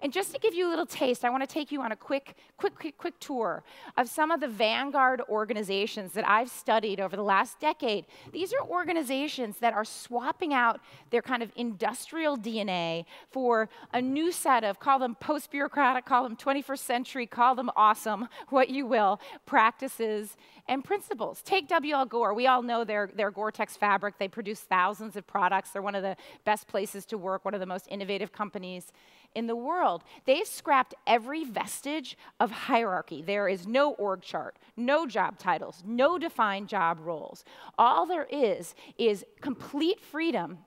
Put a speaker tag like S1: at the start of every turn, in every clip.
S1: And just to give you a little taste, I want to take you on a quick tour of some of the vanguard organizations that I've studied over the last decade. These are organizations that are swapping out their kind of industrial DNA for a new set of, call them post-bureaucratic, call them 21st century, call them awesome, what you will, practices and principles. Take W.L. Gore. We all know their Gore-Tex fabric. They produce thousands of products. They're one of the best places to work, one of the most innovative companies in the world. They've scrapped every vestige of hierarchy. There is no org chart, no job titles, no defined job roles. All there is complete freedom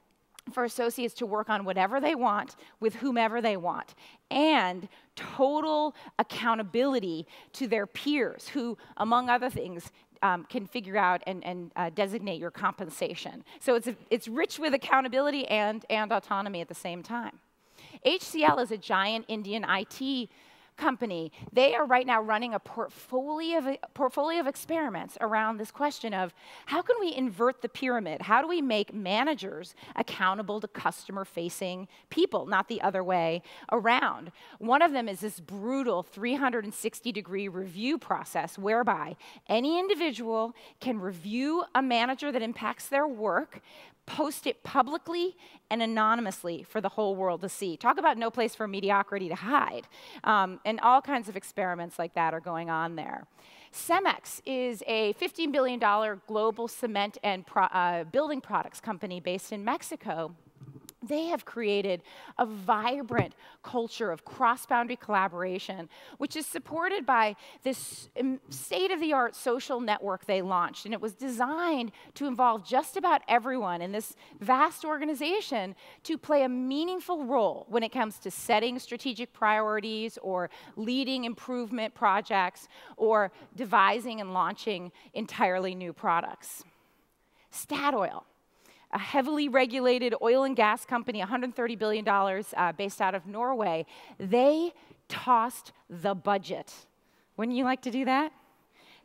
S1: for associates to work on whatever they want with whomever they want, and total accountability to their peers who, among other things, can figure out and designate your compensation. So it's rich with accountability and autonomy at the same time. HCL is a giant Indian IT company. They are right now running a portfolio of experiments around this question of how can we invert the pyramid? How do we make managers accountable to customer-facing people, not the other way around? One of them is this brutal 360-degree review process whereby any individual can review a manager that impacts their work, post it publicly and anonymously for the whole world to see. Talk about no place for mediocrity to hide. And all kinds of experiments like that are going on there. Cemex is a $15 billion global cement and building products company based in Mexico. They have created a vibrant culture of cross-boundary collaboration, which is supported by this state-of-the-art social network they launched. And it was designed to involve just about everyone in this vast organization to play a meaningful role when it comes to setting strategic priorities or leading improvement projects or devising and launching entirely new products. Statoil, a heavily regulated oil and gas company, $130 billion based out of Norway, they tossed the budget. Wouldn't you like to do that?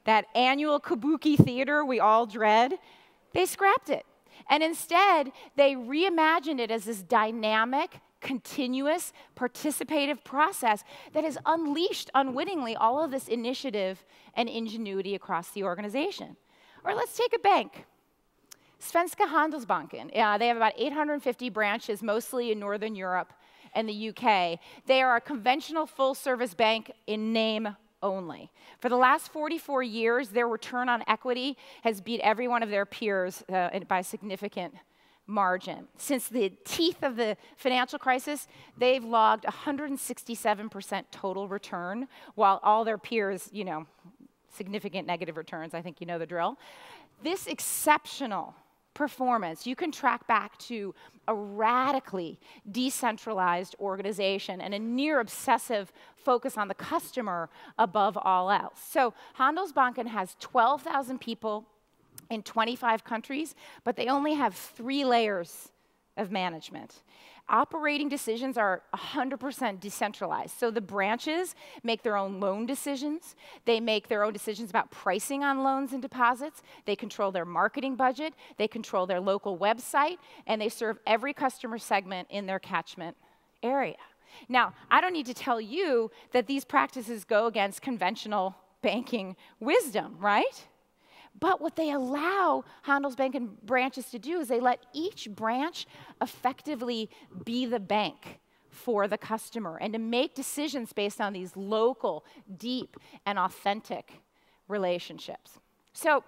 S1: That annual kabuki theater we all dread, they scrapped it. And instead, they reimagined it as this dynamic, continuous, participative process that has unleashed unwittingly all of this initiative and ingenuity across the organization. Or let's take a bank. Svenska Handelsbanken, they have about 850 branches, mostly in Northern Europe and the UK. They are a conventional full-service bank in name only. For the last 44 years, their return on equity has beat every one of their peers by a significant margin. Since the teeth of the financial crisis, they've logged 167% total return, while all their peers, significant negative returns. I think you know the drill. This exceptional performance you can track back to a radically decentralized organization and a near obsessive focus on the customer above all else. So Handelsbanken has 12,000 people in 25 countries, but they only have 3 layers of management. Operating decisions are 100% decentralized. So the branches make their own loan decisions. They make their own decisions about pricing on loans and deposits. They control their marketing budget. They control their local website. And they serve every customer segment in their catchment area. Now, I don't need to tell you that these practices go against conventional banking wisdom, right? But what they allow Handelsbanken branches to do is they let each branch effectively be the bank for the customer and to make decisions based on these local, deep, and authentic relationships. So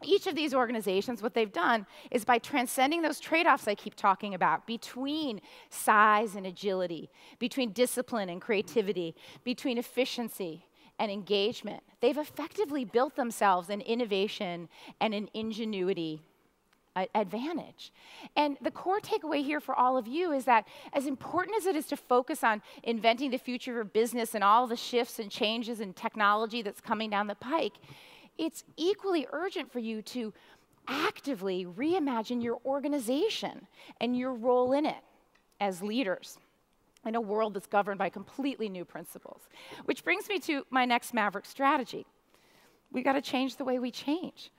S1: each of these organizations, what they've done is by transcending those trade-offs I keep talking about between size and agility, between discipline and creativity, between efficiency and engagement, they've effectively built themselves an innovation and an ingenuity advantage. And the core takeaway here for all of you is that as important as it is to focus on inventing the future of business and all the shifts and changes in technology that's coming down the pike, it's equally urgent for you to actively reimagine your organization and your role in it as leaders in a world that's governed by completely new principles. Which brings me to my next Maverick strategy. We've got to change the way we change.